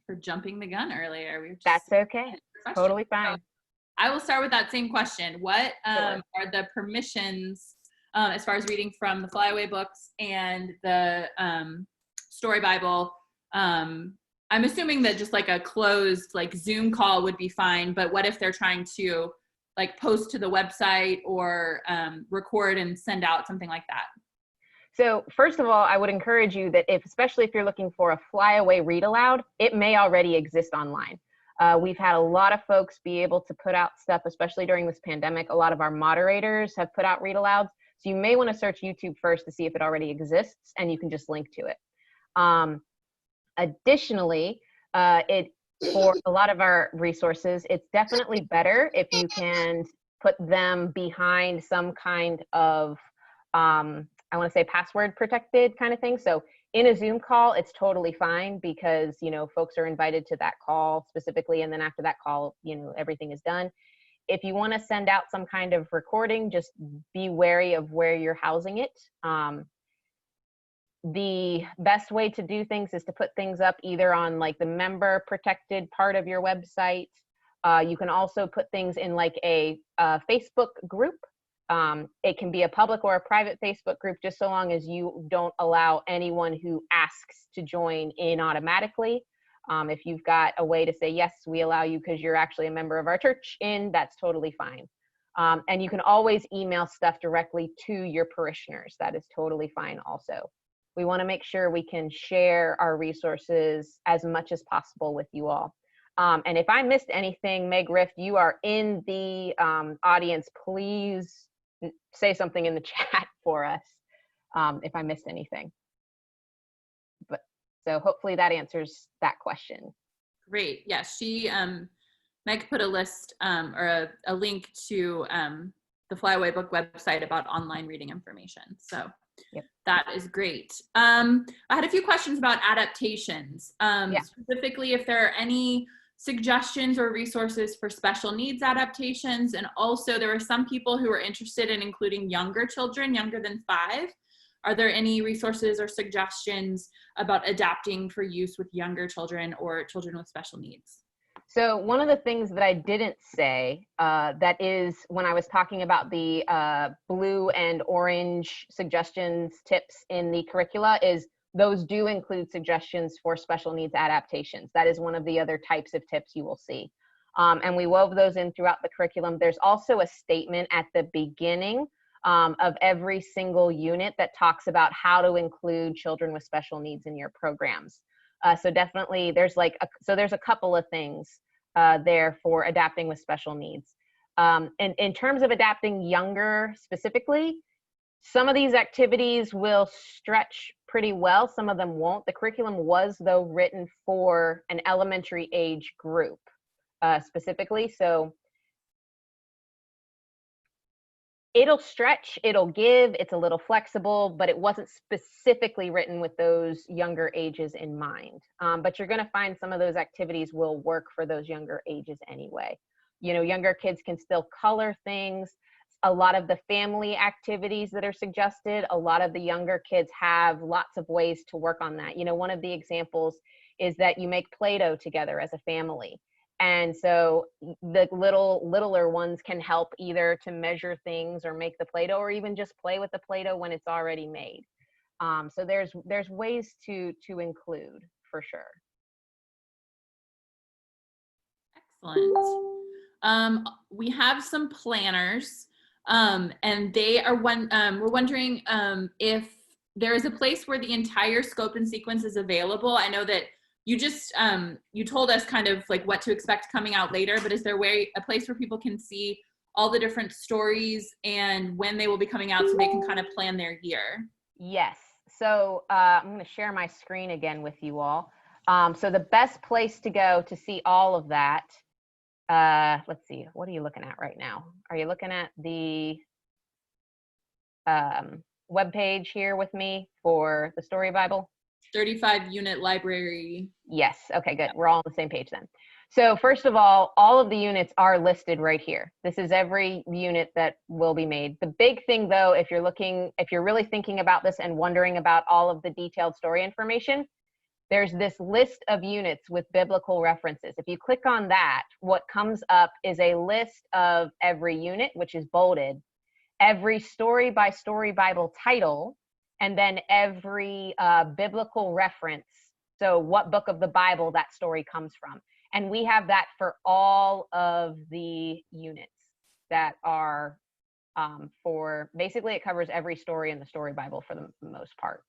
for jumping the gun earlier. That's okay. Totally fine. So I will start with that same question. What are the permissions as far as reading from the Flyaway books and the Story Bible? I'm assuming that just like a closed Zoom call would be fine, but what if they're trying to post to the website or record and send out, something like that? So first of all, I would encourage you that especially if you're looking for a Flyaway read aloud, it may already exist online. We've had a lot of folks be able to put out stuff, especially during this pandemic. A lot of our moderators have put out read alouds. So you may want to search YouTube first to see if it already exists, and you can just link to it. Additionally, for a lot of our resources, it's definitely better if you can put them behind some kind of, I want to say password protected kind of thing. So in a Zoom call, it's totally fine because, you know, folks are invited to that call specifically. And then after that call, you know, everything is done. If you want to send out some kind of recording, just be wary of where you're housing it. The best way to do things is to put things up either on like the member protected part of your website. You can also put things in like a Facebook group. It can be a public or a private Facebook group, just so long as you don't allow anyone who asks to join in automatically. If you've got a way to say, yes, we allow you because you're actually a member of our church in, that's totally fine. And you can always email stuff directly to your parishioners. That is totally fine also. We want to make sure we can share our resources as much as possible with you all. And if I missed anything, Meg Rift, you are in the audience. Please say something in the chat for us if I missed anything. But so hopefully that answers that question. Great. Yeah, Meg put a list or a link to the Flyaway Book website about online reading information. So yep. That is great. I had a few questions about adaptations, specifically if there are any suggestions or resources for special needs adaptations. And also there were some people who were interested in including younger children, younger than 5. Are there any resources or suggestions about adapting for use with younger children or children with special needs? So one of the things that I didn't say that is when I was talking about the blue and orange suggestions, tips in the curricula is those do include suggestions for special needs adaptations. That is one of the other types of tips you will see. And we wove those in throughout the curriculum. There's also a statement at the beginning of every single unit that talks about how to include children with special needs in your programs. So definitely there's there's a couple of things there for adapting with special needs. And in terms of adapting younger specifically, some of these activities will stretch pretty well. Some of them won't. The curriculum was though written for an elementary age group specifically. So it'll stretch, it'll give, it's a little flexible, but it wasn't specifically written with those younger ages in mind. But you're gonna find some of those activities will work for those younger ages anyway. You know, younger kids can still color things. A lot of the family activities that are suggested, a lot of the younger kids have lots of ways to work on that. You know, one of the examples is that you make Play-Doh together as a family. And so the littler ones can help either to measure things or make the Play-Doh or even just play with the Play-Doh when it's already made. So there's ways to include for sure. Excellent. We have some planners and they are we're wondering if there is a place where the entire scope and sequence is available. I know that you just, you told us kind of like what to expect coming out later, but is there a place where people can see all the different stories and when they will be coming out so they can kind of plan their year? Yes. So I'm going to share my screen again with you all. So the best place to go to see all of that, let's see, what are you looking at right now? Are you looking at the webpage here with me for the Story Bible? 35 unit library. Yes. Okay, good. We're all on the same page then. So first of all of the units are listed right here. This is every unit that will be made. The big thing though, if you're really thinking about this and wondering about all of the detailed story information, there's this list of units with biblical references. If you click on that, what comes up is a list of every unit, which is bolded, every story by story Bible title, and then every biblical reference. So what book of the Bible that story comes from. And we have that for all of the units that are for, basically it covers every story in the Story Bible for the most part.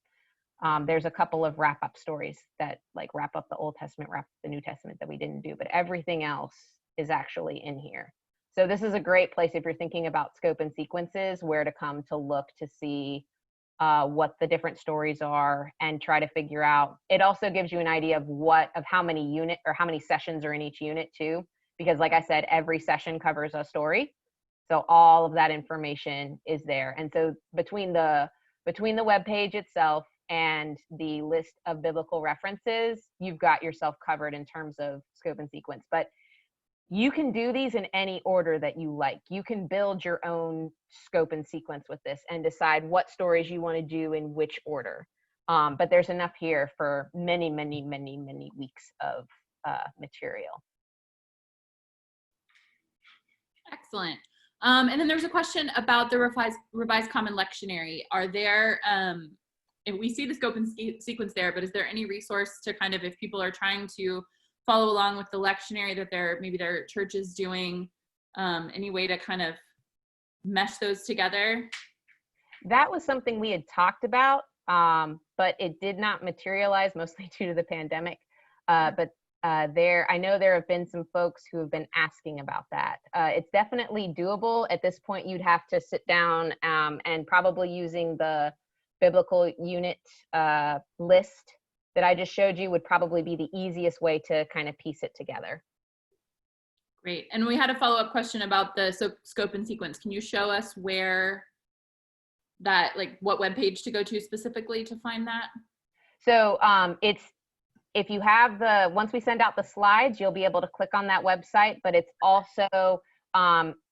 There's a couple of wrap-up stories that like wrap up the Old Testament, wrap up the New Testament that we didn't do, but everything else is actually in here. So this is a great place if you're thinking about scope and sequences, where to come to look to see what the different stories are and try to figure out. It also gives you an idea of how many how many sessions are in each unit too, because like I said, every session covers a story. So all of that information is there. And so between the web page itself and the list of biblical references, you've got yourself covered in terms of scope and sequence. But you can do these in any order that you like. You can build your own scope and sequence with this and decide what stories you want to do in which order. But there's enough here for many, many, many, many weeks of material. Excellent. And then there's a question about the revised Common Lectionary. Are there, and we see the scope and sequence there, but is there any resource to kind of, if people are trying to follow along with the lectionary that maybe their church is doing, any way to kind of mesh those together? That was something we had talked about, but it did not materialize, mostly due to the pandemic. But I know there have been some folks who have been asking about that. It's definitely doable. At this point, you'd have to sit down and probably using the biblical unit list that I just showed you would probably be the easiest way to kind of piece it together. Great. And we had a follow-up question about the scope and sequence. Can you show us where that, like what webpage to go to specifically to find that? So if you have once we send out the slides, you'll be able to click on that website, but it's also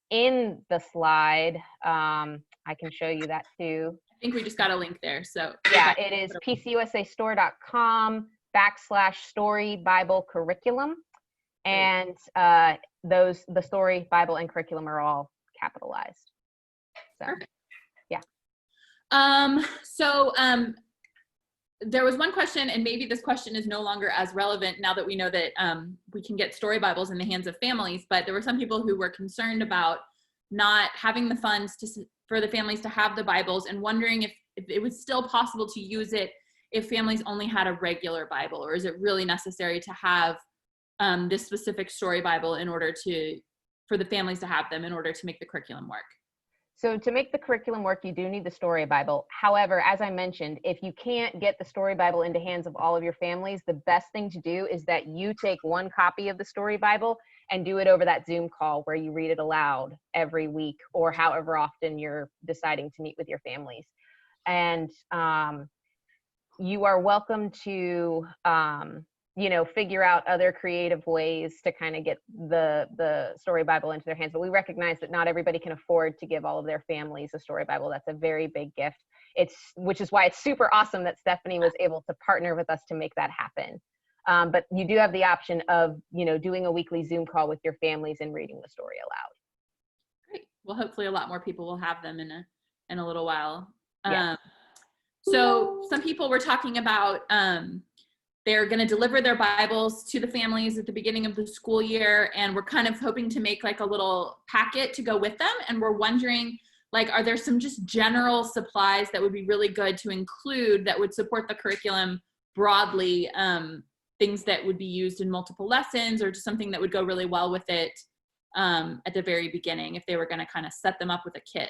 in the slide. I can show you that too. I think we just got a link there. So yeah, it is pcusastore.com/story Bible curriculum. And the story, Bible, and curriculum are all capitalized. So, perfect. Yeah. There was one question, and maybe this question is no longer as relevant now that we know that we can get story Bibles in the hands of families, but there were some people who were concerned about not having the funds for the families to have the Bibles and wondering if it was still possible to use it if families only had a regular Bible, or is it really necessary to have this specific story Bible for the families to have them in order to make the curriculum work? So to make the curriculum work, you do need the story Bible. However, as I mentioned, if you can't get the story Bible into hands of all of your families, the best thing to do is that you take one copy of the story Bible and do it over that Zoom call where you read it aloud every week or however often you're deciding to meet with your families. And you are welcome to figure out other creative ways to kind of get the story Bible into their hands. But we recognize that not everybody can afford to give all of their families a story Bible. That's a very big gift. Which is why it's super awesome that Stephanie was able to partner with us to make that happen. But you do have the option of, doing a weekly Zoom call with your families and reading the story aloud. Great. Well, hopefully a lot more people will have them in a little while. Yeah. So some people were talking about, they're going to deliver their Bibles to the families at the beginning of the school year, and we're kind of hoping to make like a little packet to go with them. And we're wondering, are there some just general supplies that would be really good to include that would support the curriculum broadly, things that would be used in multiple lessons, or just something that would go really well with it at the very beginning if they were going to kind of set them up with a kit?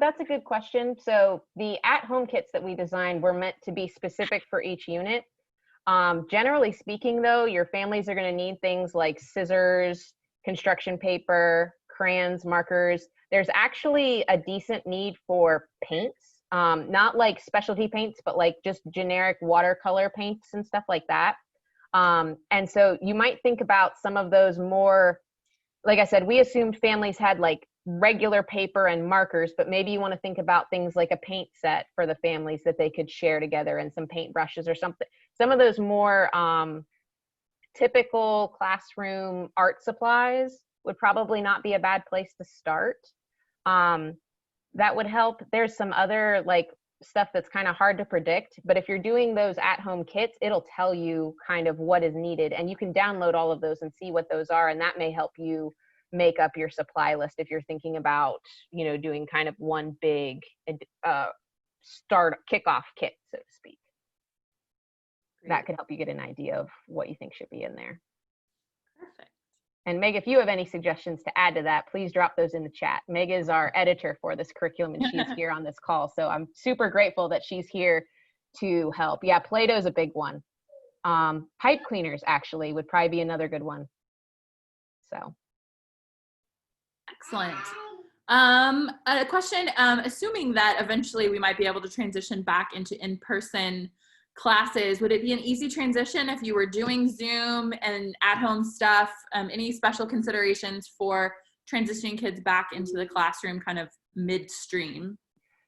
That's a good question. So the at-home kits that we designed were meant to be specific for each unit. Generally speaking, though, your families are going to need things like scissors, construction paper, crayons, markers. There's actually a decent need for paints, not like specialty paints, but like just generic watercolor paints and stuff like that. And so you might think about some of those more, like I said, we assumed families had like regular paper and markers, but maybe you want to think about things like a paint set for the families that they could share together, and some paint brushes or something. Some of those more typical classroom art supplies would probably not be a bad place to start. That would help. There's some other like stuff that's kind of hard to predict, but if you're doing those at-home kits, it'll tell you kind of what is needed, and you can download all of those and see what those are, and that may help you make up your supply list if you're thinking about, doing kind of one big kickoff kit, so to speak. That could help you get an idea of what you think should be in there. Perfect. And Meg, if you have any suggestions to add to that, please drop those in the chat. Meg is our editor for this curriculum, and she's here on this call. So I'm super grateful that she's here to help. Yeah, Play-Doh is a big one. Pipe cleaners actually would probably be another good one. So. Excellent. A question, assuming that eventually we might be able to transition back into in-person classes, would it be an easy transition if you were doing Zoom and at-home stuff? Any special considerations for transitioning kids back into the classroom kind of midstream?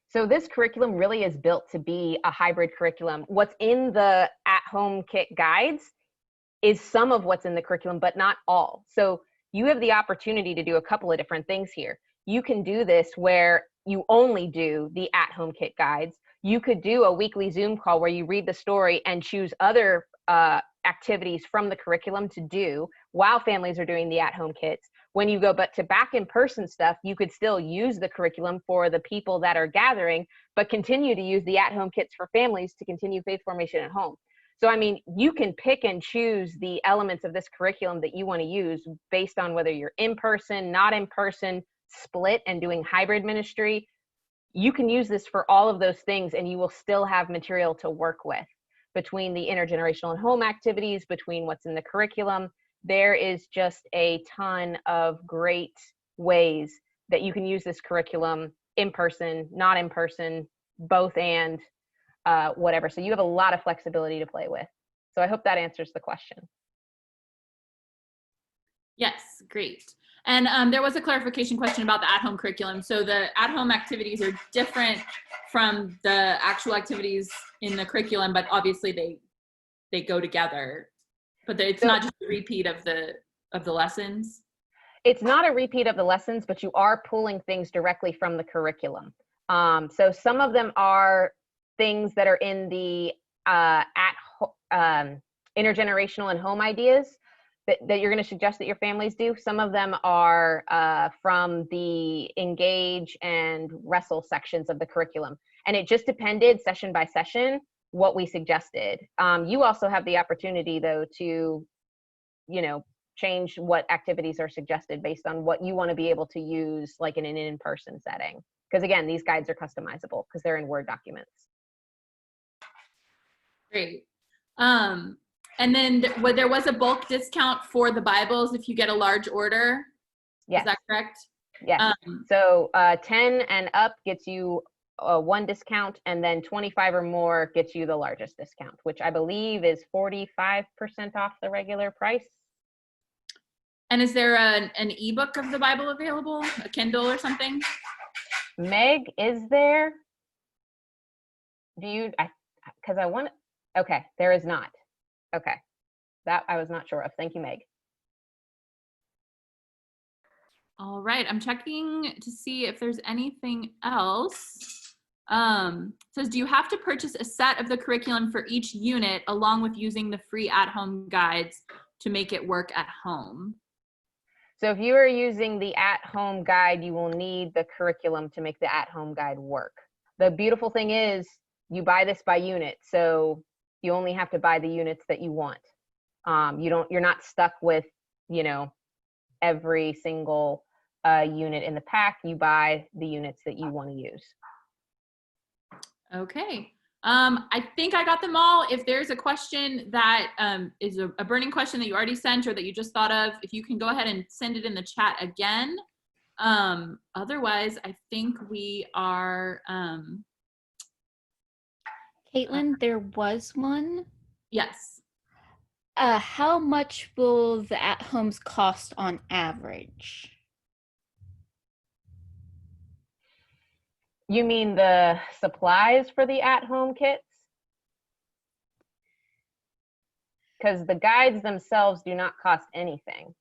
So this curriculum really is built to be a hybrid curriculum. What's in the at-home kit guides is some of what's in the curriculum, but not all. So you have the opportunity to do a couple of different things here. You can do this where you only do the at-home kit guides. You could do a weekly Zoom call where you read the story and choose other activities from the curriculum to do while families are doing the at-home kits. When you go to back in-person stuff, you could still use the curriculum for the people that are gathering, but continue to use the at-home kits for families to continue faith formation at home. So, I mean, you can pick and choose the elements of this curriculum that you want to use based on whether you're in person, not in person, split and doing hybrid ministry. You can use this for all of those things, and you will still have material to work with between the intergenerational and home activities, between what's in the curriculum. There is just a ton of great ways that you can use this curriculum in person, not in person, both and whatever. So you have a lot of flexibility to play with. So I hope that answers the question. Yes, great. And there was a clarification question about the at-home curriculum. So the at-home activities are different from the actual activities in the curriculum, but obviously they go together. But it's not just a repeat of the lessons. It's not a repeat of the lessons, but you are pulling things directly from the curriculum. So some of them are things that are in the intergenerational and home ideas that you're going to suggest that your families do. Some of them are from the engage and wrestle sections of the curriculum. And it just depended session by session what we suggested. You also have the opportunity though to, change what activities are suggested based on what you want to be able to use like in an in-person setting. Because again, these guides are customizable because they're in Word documents. Great. And then there was a bulk discount for the Bibles if you get a large order. Yes. Is that correct? Yes. So 10 and up gets you one discount, and then 25 or more gets you the largest discount, which I believe is 45% off the regular price. And is there an ebook of the Bible available, a Kindle or something? Meg, is there? Do you? Because I want. Okay, there is not. Okay, that I was not sure of. Thank you, Meg. All right, I'm checking to see if there's anything else. Says, do you have to purchase a set of the curriculum for each unit along with using the free at-home guides to make it work at home? So if you are using the at-home guide, you will need the curriculum to make the at-home guide work. The beautiful thing is you buy this by unit, so you only have to buy the units that you want. You're not stuck with, every single unit in the pack. You buy the units that you want to use. Okay. I think I got them all. If there's a question that is a burning question that you already sent or that you just thought of, if you can go ahead and send it in the chat again. Otherwise, I think we are... Caitlin, there was one. Yes. How much will the at-homes cost on average? You mean the supplies for the at-home kits? Because the guides themselves do not cost anything.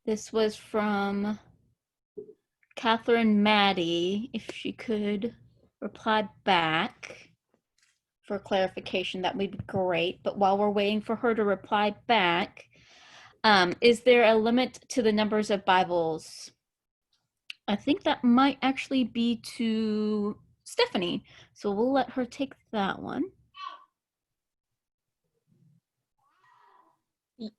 This was from Catherine Maddie. If she could reply back for clarification, that would be great. But while we're waiting for her to reply back, Is there a limit to the numbers of Bibles? I think that might actually be to Stephanie. So we'll let her take that one.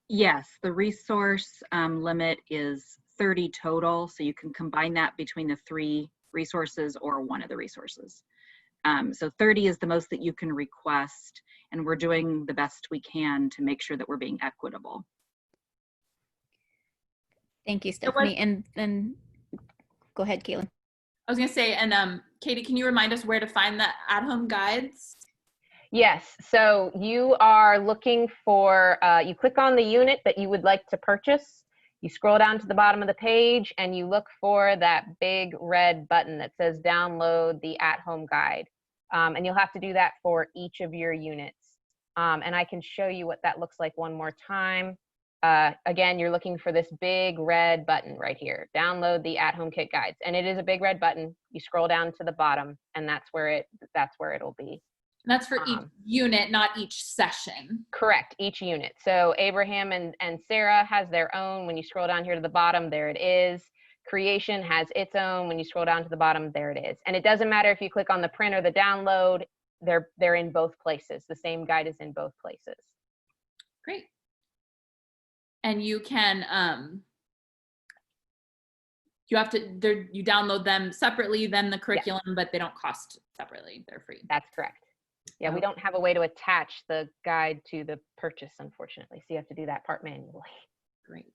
Yes, the resource limit is 30 total, so you can combine that between the 3 resources or one of the resources. So 30 is the most that you can request, and we're doing the best we can to make sure that we're being equitable. Thank you, Stephanie. And then go ahead, Caitlin. I was gonna say, and Katie, can you remind us where to find the at-home guides? Yes, so you are looking for, you click on the unit that you would like to purchase, you scroll down to the bottom of the page, and you look for that big red button that says download the at-home guide. And you'll have to do that for each of your units. And I can show you what that looks like one more time. Again, you're looking for this big red button right here, download the at-home kit guides. And it is a big red button. You scroll down to the bottom, and that's where it'll be. And that's for each unit, not each session. Correct, each unit. So Abraham and Sarah has their own. When you scroll down here to the bottom, there it is. Creation has its own. When you scroll down to the bottom, there it is. And it doesn't matter if you click on the print or the download, they're in both places. The same guide is in both places. Great. And you can, you download them separately than the curriculum, yeah. But they don't cost separately. They're free. That's correct. Yeah, we don't have a way to attach the guide to the purchase, unfortunately. So you have to do that part manually. Great.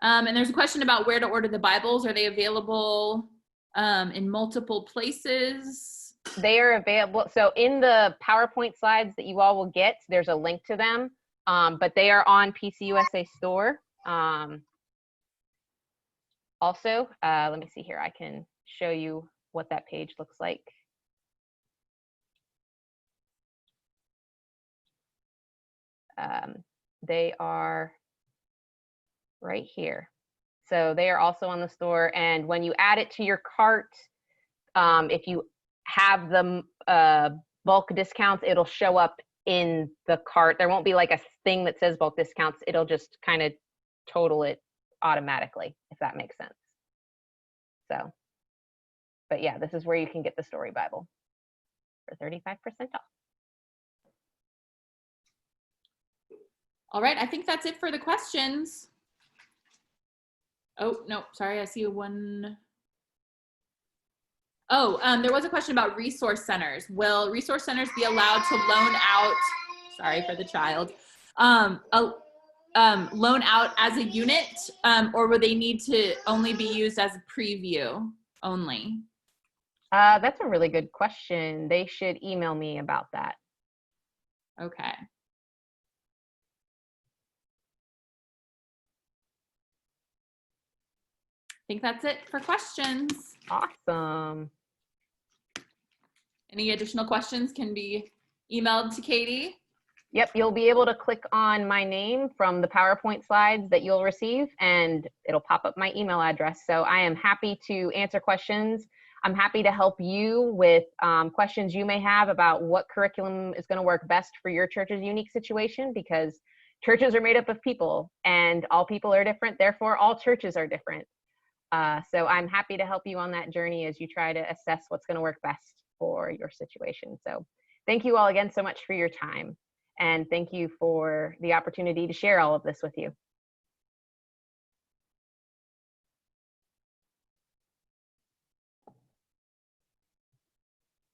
And there's a question about where to order the Bibles. Are they available in multiple places? They are available. So in the PowerPoint slides that you all will get, there's a link to them, but they are on APCE USA store. Also, let me see here. I can show you what that page looks like. They are right here. So they are also on the store. And when you add it to your cart, if you have the bulk discounts, it'll show up in the cart. There won't be like a thing that says bulk discounts. It'll just kind of total it automatically, if that makes sense. So, but yeah, this is where you can get the Story Bible for 35% off. All right, I think that's it for the questions. Oh, no, sorry, I see one. Oh, there was a question about resource centers. Will resource centers be allowed to loan out, sorry for the child, loan out as a unit, or will they need to only be used as a preview only? That's a really good question. They should email me about that. Okay. I think that's it for questions. Awesome. Any additional questions can be emailed to Katie. Yep, you'll be able to click on my name from the PowerPoint slides that you'll receive, and it'll pop up my email address. So I am happy to answer questions. I'm happy to help you with questions you may have about what curriculum is going to work best for your church's unique situation, because churches are made up of people, and all people are different. Therefore, all churches are different. So I'm happy to help you on that journey as you try to assess what's going to work best for your situation. So thank you all again so much for your time. And thank you for the opportunity to share all of this with you.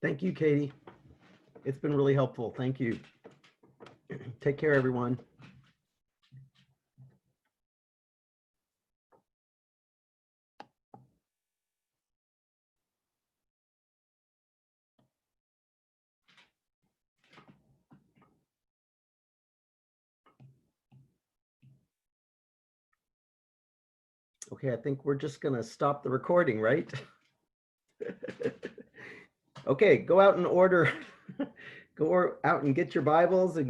Thank you, Katie. It's been really helpful. Thank you. Take care, everyone. Okay, I think we're just gonna stop the recording, right? Okay, go out and order, go out and get your Bibles and